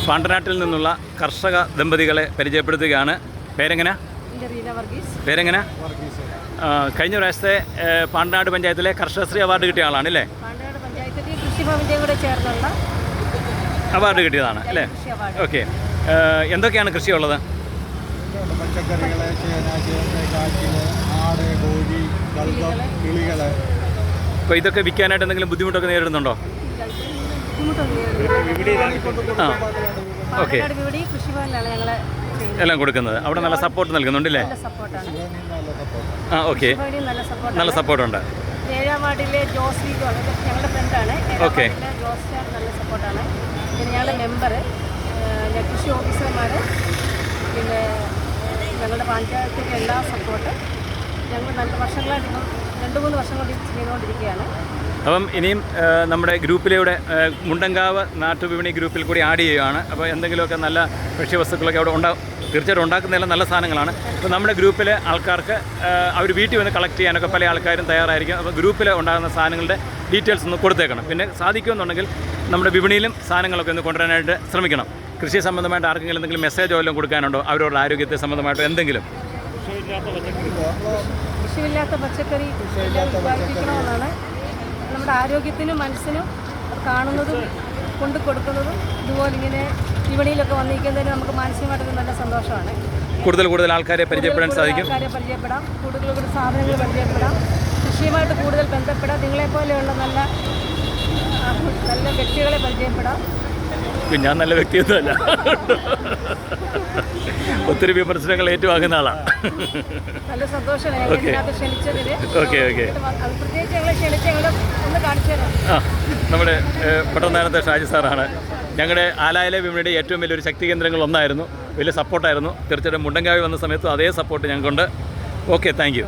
പാണ്ടനാട്ടിൽ നിന്നുള്ള കർഷക ദമ്പതികളെ പരിചയപ്പെടുത്തുകയാണ്. പേരെങ്ങനെ? പേരെങ്ങനെ? കഴിഞ്ഞ പ്രാവശ്യത്തെ പാണ്ടനാട് പഞ്ചായത്തിലെ കർഷകശ്രീ അവാർഡ് കിട്ടിയ ആളാണ് അല്ലേ? അവാർഡ് കിട്ടിയതാണ് അല്ലേ? ഓക്കെ. എന്തൊക്കെയാണ് കൃഷിയുള്ളത്? പച്ചക്കറികൾ, ചേന, ചേമ്പ്, കാച്ചിൽ, ആട്, കോഴി, കൽക്കം, കിളികൾ. അപ്പോൾ ഇതൊക്കെ വിൽക്കാനായിട്ട് എന്തെങ്കിലും ബുദ്ധിമുട്ടൊക്കെ നേരിടുന്നുണ്ടോ? ആ, ഓക്കെ. എല്ലാം കൊടുക്കുന്നത് അവിടെ നല്ല സപ്പോർട്ട് നൽകുന്നുണ്ടല്ലേ? ആ, ഓക്കെ. നല്ല സപ്പോർട്ടുണ്ട്. 7-ാം വാർഡിലെ ജോസ് വീഗോ ഞങ്ങളുടെ ഫ്രണ്ടാണ്. ഓക്കെ. ജോസ് നല്ല സപ്പോർട്ടാണ്. പിന്നെ ഞങ്ങളുടെ മെമ്പർ, കൃഷി ഓഫീസർമാർ, പിന്നെ ഞങ്ങളുടെ പഞ്ചായത്തിൻ്റെ എല്ലാ സപ്പോർട്ട് ഞങ്ങൾ നല്ല വർഷങ്ങളായിട്ട് 2-3 വർഷം കൊണ്ട് ചെയ്തുകൊണ്ടിരിക്കുകയാണ്. അപ്പം ഇനിയും നമ്മുടെ ഗ്രൂപ്പിലൂടെ മുണ്ടങ്കാവ് നാട്ടുവിപണി ഗ്രൂപ്പിൽ കൂടി ആഡ് ചെയ്യുകയാണ്. അപ്പോൾ എന്തെങ്കിലുമൊക്കെ നല്ല ഭക്ഷ്യവസ്തുക്കളൊക്കെ അവിടെ തീർച്ചയായിട്ടും ഉണ്ടാക്കുന്നതെല്ലാം നല്ല സാധനങ്ങളാണ്. അപ്പോൾ നമ്മുടെ ഗ്രൂപ്പിലെ ആൾക്കാർക്ക് അവർ വീട്ടിൽ വന്ന് കളക്ട് ചെയ്യാനൊക്കെ പല ആൾക്കാരും തയ്യാറായിരിക്കും. അപ്പോൾ ഗ്രൂപ്പിൽ ഉണ്ടാകുന്ന സാധനങ്ങളുടെ ഡീറ്റെയിൽസ് ഒന്ന് കൊടുത്തേക്കണം. പിന്നെ സാധിക്കുമെന്നുണ്ടെങ്കിൽ നമ്മുടെ വിപണിയിലും സാധനങ്ങളൊക്കെ ഒന്ന് കൊണ്ടുവരാനായിട്ട് ശ്രമിക്കണം. കൃഷി സംബന്ധമായിട്ട് ആർക്കെങ്കിലും എന്തെങ്കിലും മെസ്സേജോ വല്ലതും കൊടുക്കാനുണ്ടോ? അവരുടെ ആരോഗ്യത്തെ സംബന്ധമായിട്ടോ എന്തെങ്കിലും? വിഷമില്ലാത്ത പച്ചക്കറി ഉത്പാദിപ്പിക്കണമെന്നാണ് നമ്മുടെ ആരോഗ്യത്തിനും മനസ്സിനും കാണുന്നതും കൊണ്ട് കൊടുക്കുന്നതും. ഇതുപോലെ ഇങ്ങനെ വിപണിയിലൊക്കെ വന്നിരിക്കുന്നതിന് നമുക്ക് മാനസികമായിട്ടൊക്കെ നല്ല സന്തോഷമാണ്. കൂടുതൽ ആൾക്കാരെ പരിചയപ്പെടാൻ സാധിക്കും. പരിചയപ്പെടാം, കൂടുതൽ സാധനങ്ങൾ പരിചയപ്പെടാം, കൃഷിയുമായിട്ട് കൂടുതൽ ബന്ധപ്പെടാം, നിങ്ങളെപ്പോലെയുള്ള നല്ല വ്യക്തികളെ പരിചയപ്പെടാം. ഞാൻ നല്ല വ്യക്തിയൊന്നുമല്ല, ഒത്തിരി വിമർശനങ്ങൾ ഏറ്റുവാങ്ങുന്ന ആളാണ്. നല്ല സന്തോഷമാണ് ക്ഷണിച്ചതിന്. ഓക്കെ. പ്രത്യേകിച്ച് ഞങ്ങളെ ക്ഷണിച്ച് ഒന്ന് കാണിച്ചു തരാം. ആ, നമ്മുടെ പട്ടണത്തെ ഷാജി സാറാണ്. ഞങ്ങളുടെ ആലായിലെ വിപണിയുടെ ഏറ്റവും വലിയൊരു ശക്തി കേന്ദ്രങ്ങളൊന്നായിരുന്നു. വലിയ സപ്പോർട്ടായിരുന്നു. തീർച്ചയായിട്ടും മുണ്ടങ്കാവി വന്ന സമയത്തും അതേ സപ്പോർട്ട് ഞങ്ങൾക്കുണ്ട്. Okay, thank you.